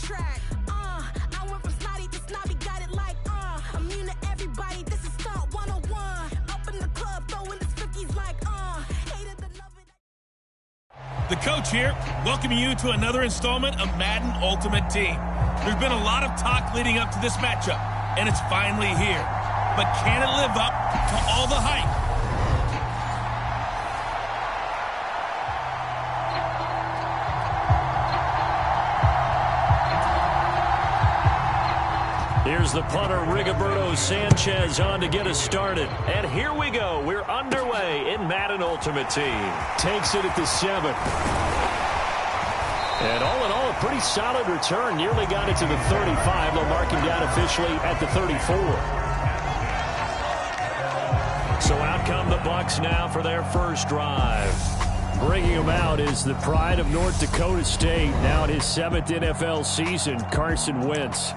track. I went from snotty to snobby, got it like, immune to everybody, this is stunt 101. Up in the club, throwing his 50s like, hated the love it. The coach here, welcoming you to another installment of Madden Ultimate Team. There's been a lot of talk leading up to this matchup, and it's finally here. But can it live up to all the hype? Here's the punter, Rigoberto Sanchez, on to get us started. And here we go. We're underway in Madden Ultimate Team. Takes it at the 7. And all in all, a pretty solid return. Nearly got it to the 35. They'll mark him down officially at the 34. So out come the Bucs now for their first drive. Bringing him out is the pride of North Dakota State. Now in his 7th NFL season, Carson Wentz.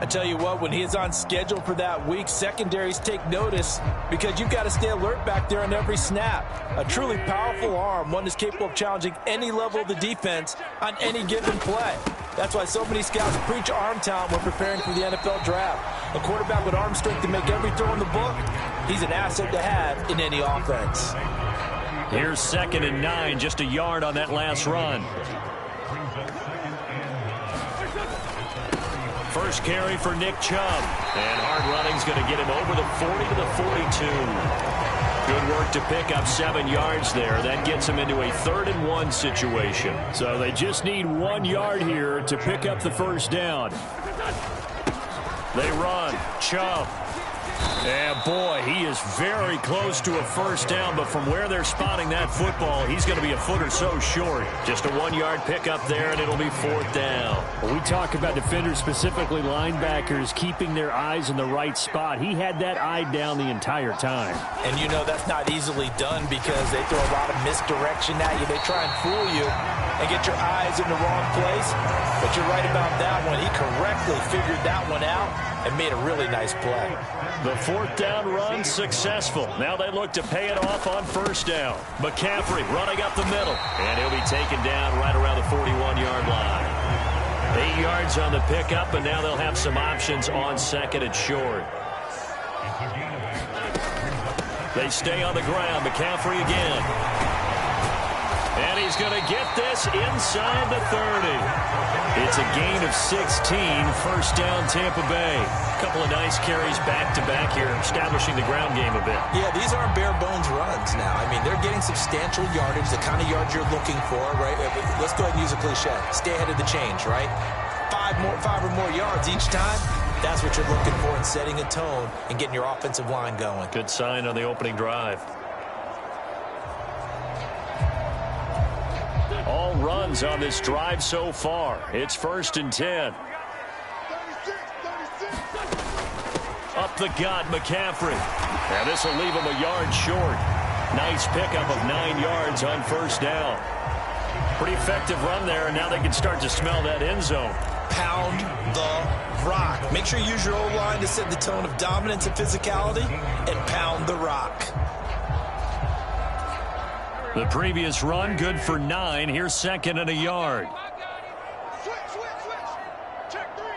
I tell you what, when he is on schedule for that week, secondaries take notice because you've got to stay alert back there on every snap. A truly powerful arm, one that's capable of challenging any level of the defense on any given play. That's why so many scouts preach arm talent when preparing for the NFL draft. A quarterback with arm strength to make every throw in the book, he's an asset to have in any offense. Here's 2nd and 9, just a yard on that last run. First carry for Nick Chubb. And hard running's going to get him over the 40 to the 42. Good work to pick up 7 yards there. That gets him into a 3rd and 1 situation. So they just need 1 yard here to pick up the first down. They run. Chubb. And boy, he is very close to a first down, but from where they're spotting that football, he's going to be a foot or so short. Just a 1-yard pickup there, and it'll be 4th down. When we talk about defenders, specifically linebackers, keeping their eyes in the right spot, he had that eye down the entire time. And you know that's not easily done because they throw a lot of misdirection at you. They try and fool you and get your eyes in the wrong place. But you're right about that one. He correctly figured that one out and made a really nice play. The 4th down run successful. Now they look to pay it off on first down. McCaffrey running up the middle. And he'll be taken down right around the 41-yard line. 8 yards on the pickup, and now they'll have some options on 2nd and short. They stay on the ground. McCaffrey again. And he's going to get this inside the 30. It's a gain of 16, first down Tampa Bay. A couple of nice carries back-to-back here, establishing the ground game a bit. Yeah, these aren't bare-bones runs now. I mean, they're getting substantial yardage, the kind of yards you're looking for, right? Let's go ahead and use a cliche. Stay ahead of the change, right? 5 or more yards each time. That's what you're looking for in setting a tone and getting your offensive line going. Good sign on the opening drive. All runs on this drive so far. It's 1st and 10. Up the gut, McCaffrey. And this will leave him a yard short. Nice pickup of 9 yards on first down. Pretty effective run there, and now they can start to smell that end zone. Pound the rock. Make sure you use your O-line to set the tone of dominance and physicality, and pound the rock. The previous run, good for 9. Here's 2nd and a yard. Switch. Check three.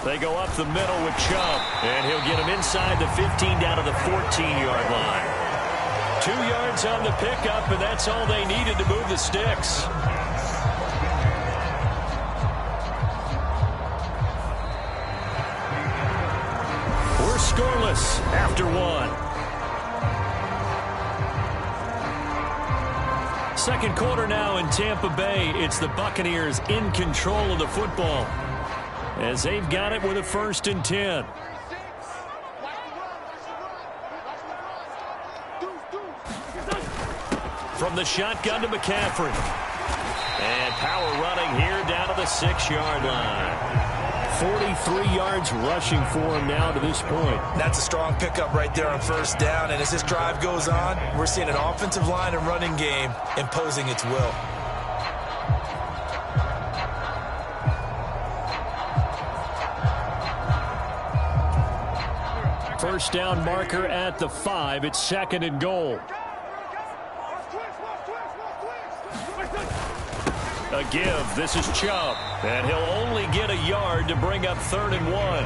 They go up the middle with Chubb, and he'll get him inside the 15 down to the 14-yard line. 2 yards on the pickup, and that's all they needed to move the sticks. We're scoreless after 1. Second quarter now in Tampa Bay. It's the Buccaneers in control of the football as they've got it with a 1st and 10. From the shotgun to McCaffrey. And power running here down to the 6-yard line. 43 yards rushing for him now to this point. That's a strong pickup right there on first down. And as this drive goes on, we're seeing an offensive line and running game imposing its will. First down marker at the 5. It's 2nd and goal. A give. This is Chubb. And he'll only get a yard to bring up 3rd and 1.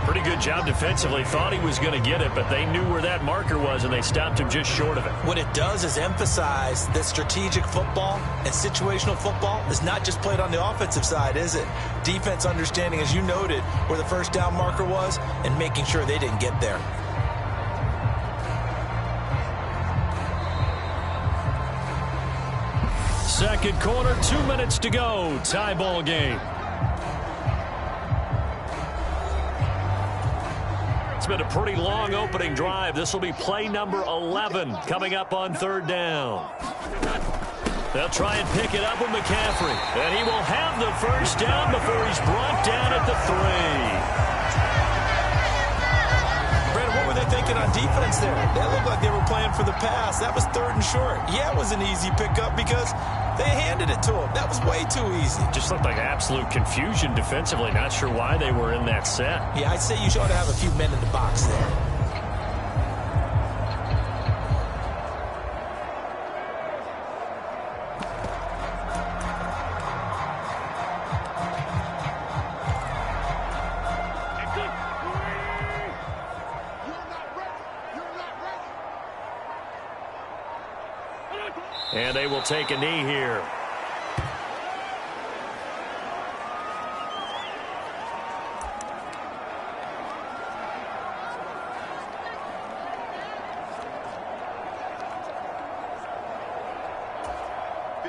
Pretty good job defensively. Thought he was going to get it, but they knew where that marker was, and they stopped him just short of it. What it does is emphasize that strategic football and situational football is not just played on the offensive side, is it? Defense understanding, as you noted, where the first down marker was and making sure they didn't get there. Second quarter, 2 minutes to go. Tie ball game. It's been a pretty long opening drive. This will be play number 11 coming up on 3rd down. They'll try and pick it up with McCaffrey. And he will have the first down before he's brought down at the 3. Brandon, what were they thinking on defense there? That looked like they were playing for the pass. That was 3rd and short. Yeah, it was an easy pickup because they handed it to him. That was way too easy. Just looked like absolute confusion defensively. Not sure why they were in that set. Yeah, I'd say you ought to have a few men in the box there. And they will take a knee here.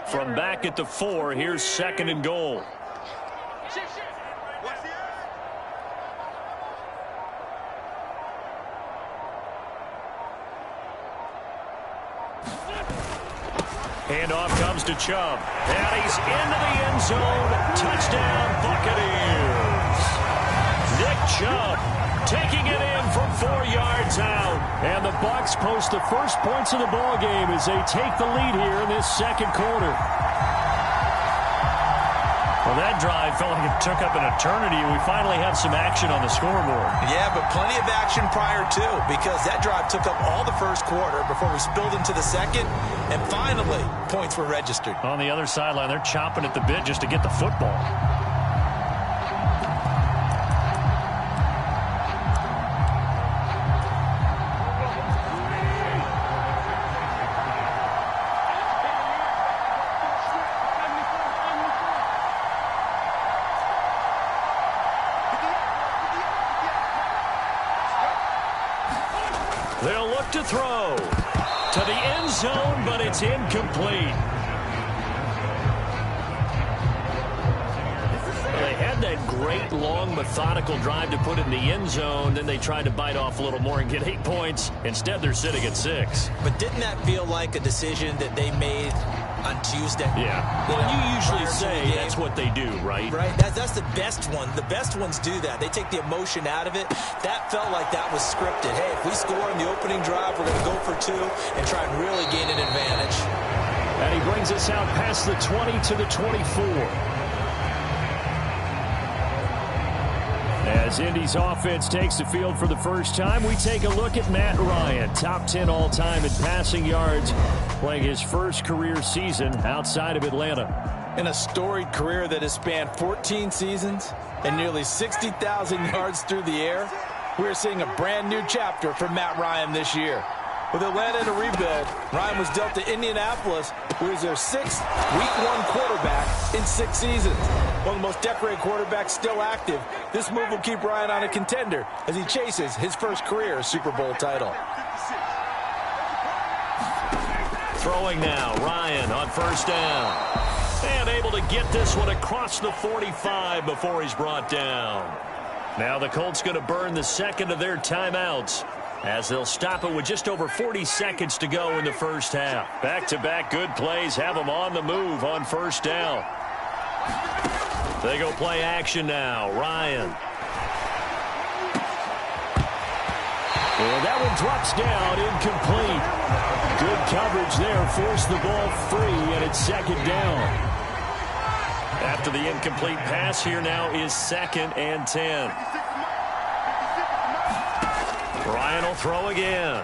From back at the 4, here's 2nd and goal. Handoff comes to Chubb. And he's into the end zone. Touchdown, Buccaneers. Nick Chubb taking it in from 4 yards out. And the Bucs post the first points of the ball game as they take the lead here in this second quarter. Well, that drive felt like it took up an eternity, and we finally have some action on the scoreboard. Yeah, but plenty of action prior to, because that drive took up all the first quarter before we spilled into the second, and finally, points were registered. On the other sideline, they're chomping at the bit just to get the football. They'll look to throw to the end zone, but it's incomplete. They had that great, long, methodical drive to put in the end zone. Then they tried to bite off a little more and get 8 points. Instead, they're sitting at 6. But didn't that feel like a decision that they made on Tuesday? Yeah. Well, you usually say that's what they do, right? Right. That's the best one. The best ones do that. They take the emotion out of it. That felt like that was scripted. Hey, if we score in the opening drive, we're going to go for 2 and try and really gain an advantage. And he brings us out past the 20 to the 24. As Indy's offense takes the field for the first time, we take a look at Matt Ryan, top 10 all-time in passing yards, playing his first career season outside of Atlanta. In a storied career that has spanned 14 seasons and nearly 60,000 yards through the air, we're seeing a brand new chapter for Matt Ryan this year. With Atlanta in a rebuild, Ryan was dealt to Indianapolis, who is their 6th Week 1 quarterback in 6 seasons. One of the most decorated quarterbacks still active, this move will keep Ryan on a contender as he chases his first career Super Bowl title. Throwing now, Ryan on first down. And able to get this one across the 45 before he's brought down. Now the Colts going to burn the second of their timeouts, as they'll stop it with just over 40 seconds to go in the first half. Back-to-back good plays have them on the move on first down. They go play action now. Ryan. And that one drops down, incomplete. Good coverage there, forced the ball free, and it's second down. After the incomplete pass, here now is 2nd and 10. Ryan will throw again.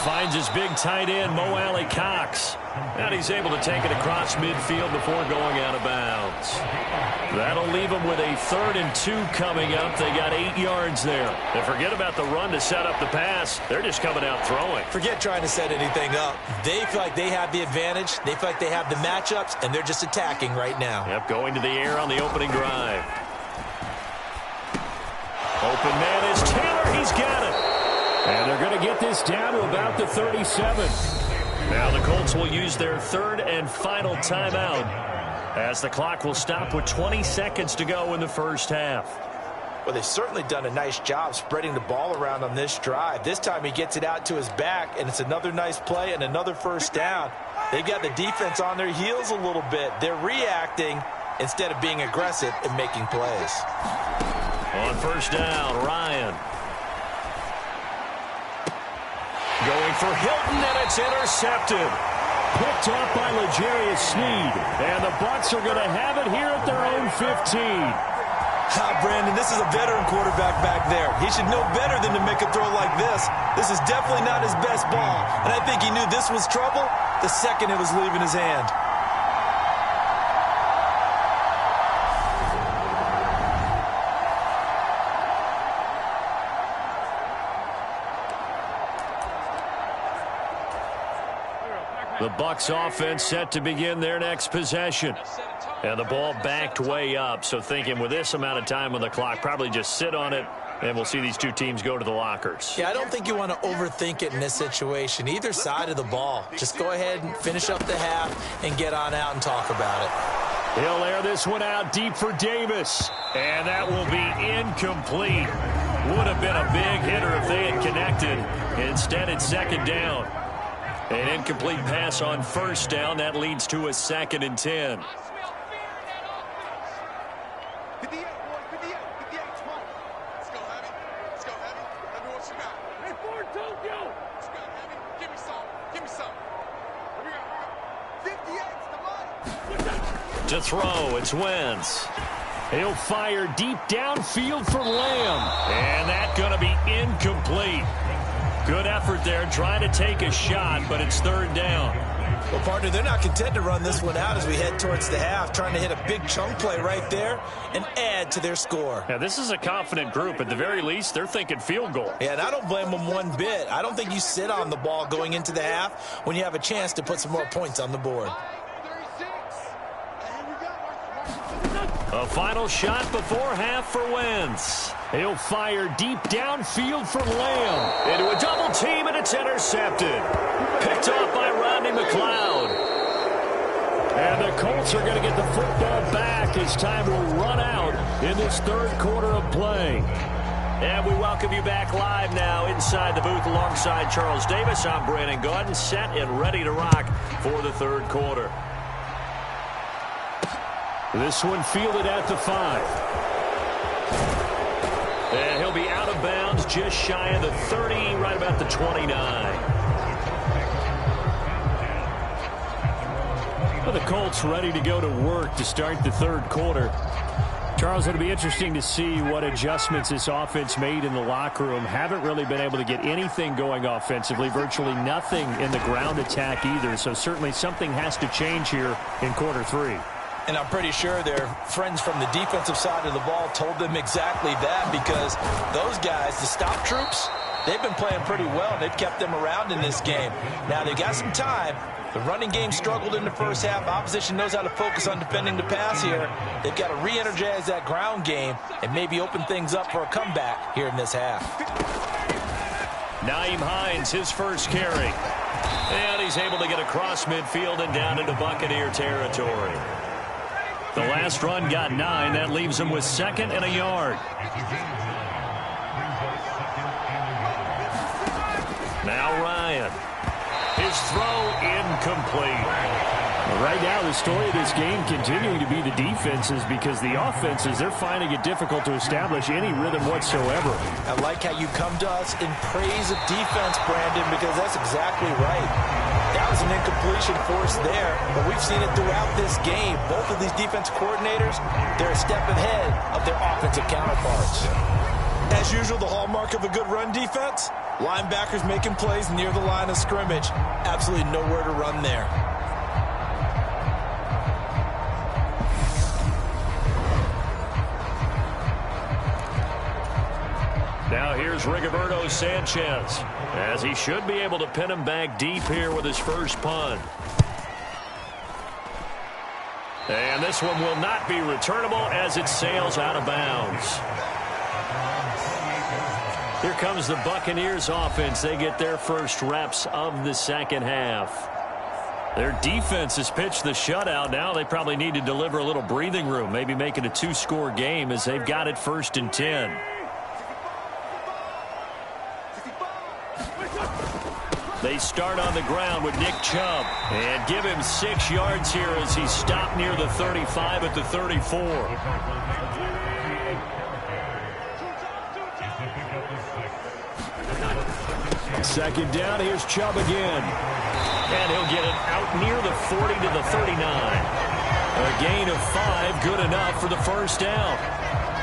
Finds his big tight end, Mo Alley Cox. And he's able to take it across midfield before going out of bounds. That'll leave them with a 3rd and 2 coming up. They got 8 yards there. And forget about the run to set up the pass. They're just coming out throwing. Forget trying to set anything up. They feel like they have the advantage. They feel like they have the matchups, and they're just attacking right now. Yep, going to the air on the opening drive. Open man is Taylor. He's got it. And they're going to get this down to about the 37. Now the Colts will use their 3rd and final timeout as the clock will stop with 20 seconds to go in the first half. Well, they've certainly done a nice job spreading the ball around on this drive. This time he gets it out to his back, and it's another nice play and another first down. They've got the defense on their heels a little bit. They're reacting instead of being aggressive and making plays. On first down, Ryan. Going for Hilton, and it's intercepted. Picked off by L'Jarius Sneed. And the Bucs are going to have it here at their own 15. Brandon, this is a veteran quarterback back there. He should know better than to make a throw like this. This is definitely not his best ball. And I think he knew this was trouble the second it was leaving his hand. The Bucs offense set to begin their next possession. And the ball backed way up. So thinking with this amount of time on the clock, probably just sit on it, and we'll see these two teams go to the lockers. Yeah, I don't think you want to overthink it in this situation. Either side of the ball. Just go ahead and finish up the half and get on out and talk about it. He'll air this one out deep for Davis. And that will be incomplete. Would have been a big hitter if they had connected. Instead, it's second down. An incomplete pass on first down. That leads to a 2nd and 10. To throw, it's Wentz. He'll fire deep downfield for Lamb. And that's going to be incomplete. Good effort there, trying to take a shot, but it's 3rd down. Well, partner, they're not content to run this one out as we head towards the half, trying to hit a big chunk play right there and add to their score. Now, this is a confident group. At the very least, they're thinking field goal. Yeah, and I don't blame them one bit. I don't think you sit on the ball going into the half when you have a chance to put some more points on the board. A final shot before half for Wentz. He'll fire deep downfield for Lamb. Into a double team, and it's intercepted. Picked off by Rodney McLeod. And the Colts are going to get the football back as time will run out in this 3rd quarter of play. And we welcome you back live now inside the booth alongside Charles Davis. I'm Brandon Gaudin, set and ready to rock for the 3rd quarter. This one fielded at the 5. And he'll be out of bounds just shy of the 30, right about the 29. Well, the Colts ready to go to work to start the 3rd quarter. Charles, it'll be interesting to see what adjustments this offense made in the locker room. Haven't really been able to get anything going offensively, virtually nothing in the ground attack either. So certainly something has to change here in quarter 3. And I'm pretty sure their friends from the defensive side of the ball told them exactly that, because those guys, the stop troops, they've been playing pretty well, and they've kept them around in this game. Now, they've got some time. The running game struggled in the first half. Opposition knows how to focus on defending the pass here. They've got to re-energize that ground game and maybe open things up for a comeback here in this half. Nyheim Hines, his first carry. And he's able to get across midfield and down into Buccaneer territory. The last run got 9. That leaves him with 2nd and a yard. Now Ryan. His throw incomplete. Right now, the story of this game continuing to be the defenses, because the offenses, they're finding it difficult to establish any rhythm whatsoever. I like how you come to us in praise of defense, Brandon, because that's exactly right. That was an incompletion force there, but we've seen it throughout this game. Both of these defense coordinators, they're a step ahead of their offensive counterparts. As usual, the hallmark of a good run defense, linebackers making plays near the line of scrimmage. Absolutely nowhere to run there. Now here's Rigoberto Sanchez, as he should be able to pin him back deep here with his first punt. And this one will not be returnable as it sails out of bounds. Here comes the Buccaneers offense. They get their first reps of the second half. Their defense has pitched the shutout. Now they probably need to deliver a little breathing room, maybe make it a 2-score game as they've got it 1st and 10. They start on the ground with Nick Chubb and give him 6 yards here as he stopped near the 35 at the 34. Second down, here's Chubb again. And he'll get it out near the 40 to the 39. A gain of 5, good enough for the first down.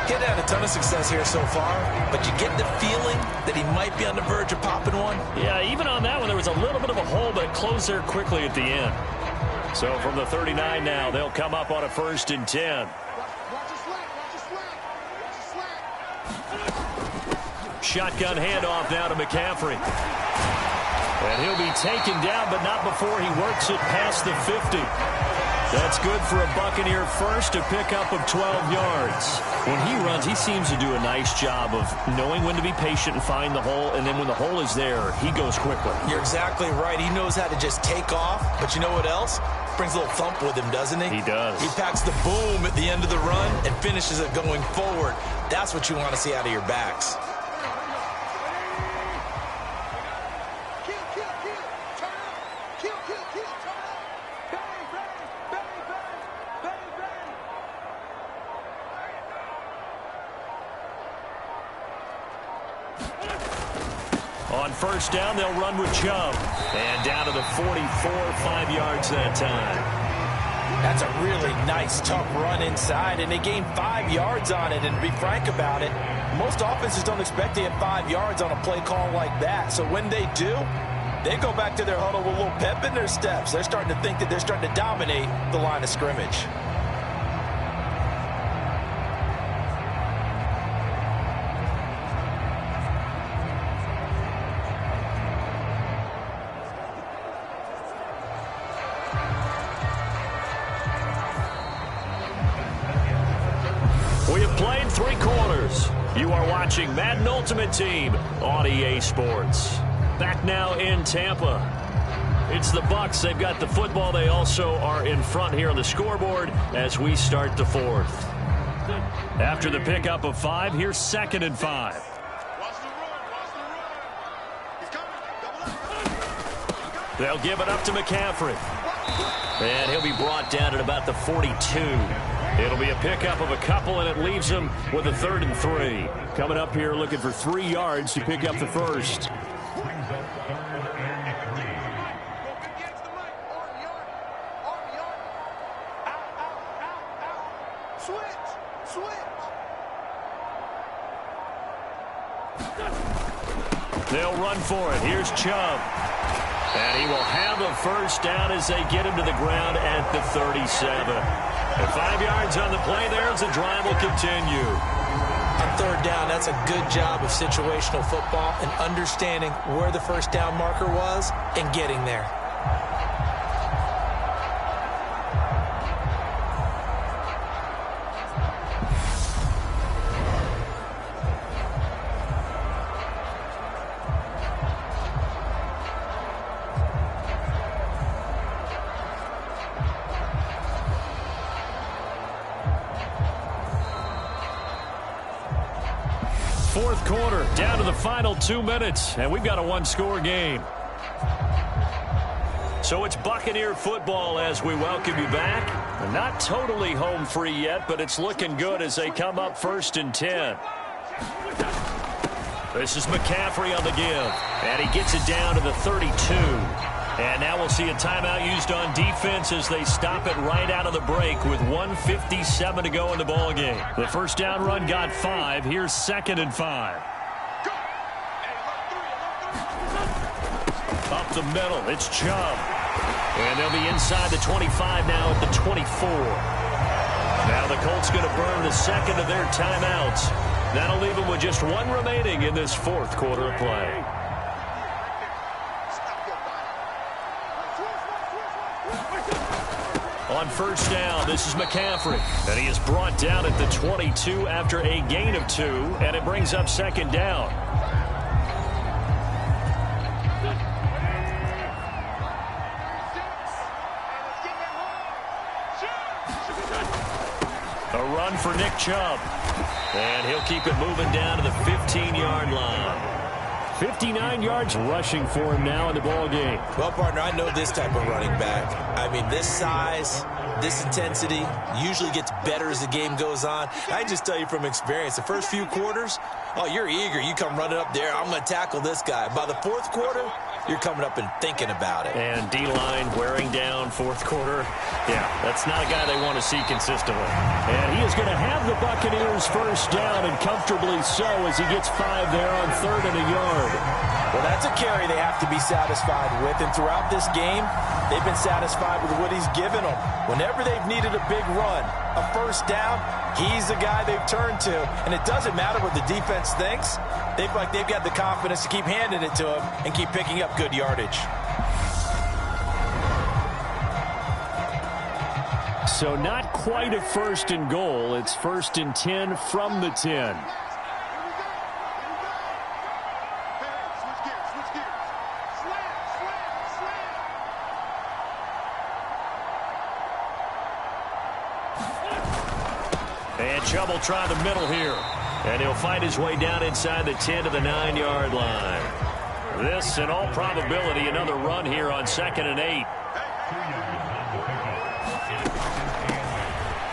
He's had a ton of success here so far, but you get the feeling that he might be on the verge of popping one. Yeah, even on that one, there was a little bit of a hole, but it closed there quickly at the end. So from the 39 now, they'll come up on a 1st and 10. Shotgun handoff now to McCaffrey. And he'll be taken down, but not before he works it past the 50. That's good for a Buccaneer first, a pickup of 12 yards. When he runs, he seems to do a nice job of knowing when to be patient and find the hole, and then when the hole is there, he goes quickly. You're exactly right. He knows how to just take off, but you know what else? Brings a little thump with him, doesn't he? He does. He packs the boom at the end of the run and finishes it going forward. That's what you want to see out of your backs. On first down, they'll run with Chubb. And down to the 44, 5 yards that time. That's a really nice, tough run inside, and they gained 5 yards on it. And to be frank about it, most offenses don't expect to get 5 yards on a play call like that. So when they do, they go back to their huddle with a little pep in their steps. They're starting to think that they're starting to dominate the line of scrimmage. Played 3 quarters. You are watching Madden Ultimate Team on EA Sports. Back now in Tampa. It's the Bucs. They've got the football. They also are in front here on the scoreboard as we start the 4th. After the pickup of 5, here's 2nd and 5. They'll give it up to McCaffrey. And he'll be brought down at about the 42. It'll be a pickup of a couple, and it leaves him with a 3rd and 3. Coming up here looking for 3 yards to pick up the first. They'll run for it. Here's Chubb. And he will have a first down as they get him to the ground at the 37. And 5 yards on the play there as the drive will continue. On 3rd down, that's a good job of situational football and understanding where the first down marker was and getting there. Fourth quarter, down to the final 2 minutes, and we've got a 1-score game. So it's Buccaneer football as we welcome you back. Not totally home free yet, but it's looking good as they come up 1st and 10. This is McCaffrey on the give, and he gets it down to the 32. And now we'll see a timeout used on defense as they stop it right out of the break with 1:57 to go in the ballgame. The first down run got 5. Here's 2nd and 5. Up the middle, it's Chubb. And they'll be inside the 25 now at the 24. Now the Colts going to burn the second of their timeouts. That'll leave them with just one remaining in this fourth quarter of play. On first down, this is McCaffrey. And he is brought down at the 22 after a gain of 2, and it brings up second down. A run for Nick Chubb. And he'll keep it moving down to the 15-yard line. 59 yards rushing for him now in the ball game. Well, partner, I know this type of running back. I mean, this size, this intensity usually gets better as the game goes on. I just tell you from experience, the first few quarters, oh, you're eager. You come running up there, I'm going to tackle this guy. By the fourth quarter, you're coming up and thinking about it. And D-line wearing down fourth quarter. Yeah, that's not a guy they want to see consistently. And he is going to have the Buccaneers first down, and comfortably so, as he gets 5 there on 3rd and a yard. Well, that's a carry they have to be satisfied with. And throughout this game, they've been satisfied with what he's given them. Whenever they've needed a big run, a first down, he's the guy they've turned to. And it doesn't matter what the defense thinks. They feel like they've got the confidence to keep handing it to him and keep picking up good yardage. So not quite a 1st and goal. It's 1st and 10 from the 10. And Chubb will try the middle here. And he'll find his way down inside the 10 to the 9-yard line. This, in all probability, another run here on 2nd and 8.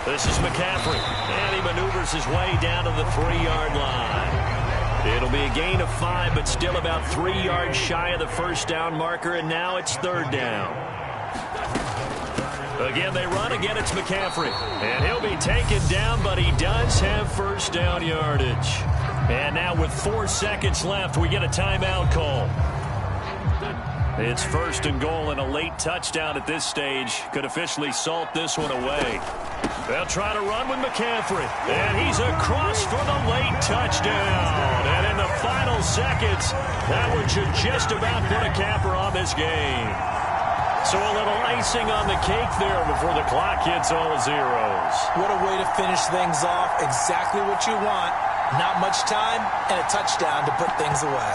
This is McCaffrey. And he maneuvers his way down to the 3-yard line. It'll be a gain of 5, but still about 3 yards shy of the first down marker, and now it's 3rd down. Again, they run. Again, it's McCaffrey. And he'll be taken down, but he does have first down yardage. And now with 4 seconds left, we get a timeout call. It's 1st and goal, and a late touchdown at this stage could officially salt this one away. They'll try to run with McCaffrey. And he's across for the late touchdown. And in the final seconds, that one should just about put a capper on this game. So a little icing on the cake there before the clock hits all zeros. What a way to finish things off. Exactly what you want. Not much time and a touchdown to put things away.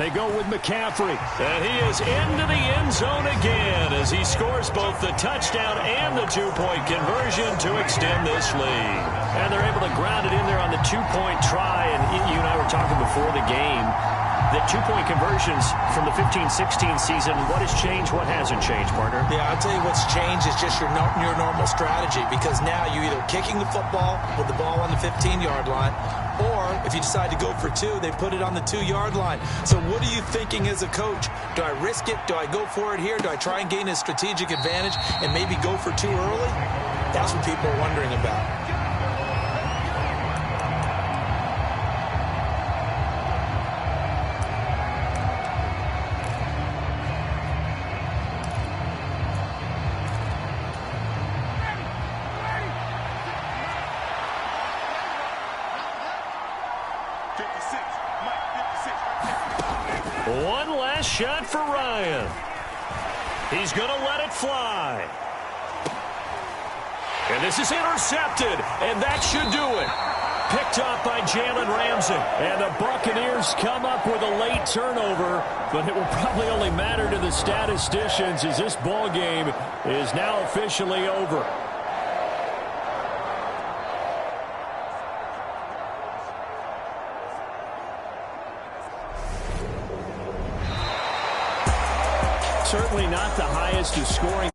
They go with McCaffrey. And he is into the end zone again as he scores both the touchdown and the 2-point conversion to extend this lead. And they're able to ground it in there on the 2-point try. And you and I were talking before the game that 2-point conversions from the 15-16 season, what has changed, what hasn't changed, partner? Yeah, I'll tell you what's changed is just your normal strategy, because now you're either kicking the football with the ball on the 15-yard line, or if you decide to go for 2, they put it on the 2-yard line. So what are you thinking as a coach? Do I risk it? Do I go for it here? Do I try and gain a strategic advantage and maybe go for 2 early? That's what people are wondering about. One last shot for Ryan. He's going to let it fly. And this is intercepted, and that should do it. Picked up by Jalen Ramsey. And the Buccaneers come up with a late turnover, but it will probably only matter to the statisticians as this ball game is now officially over. Certainly not the highest of scoring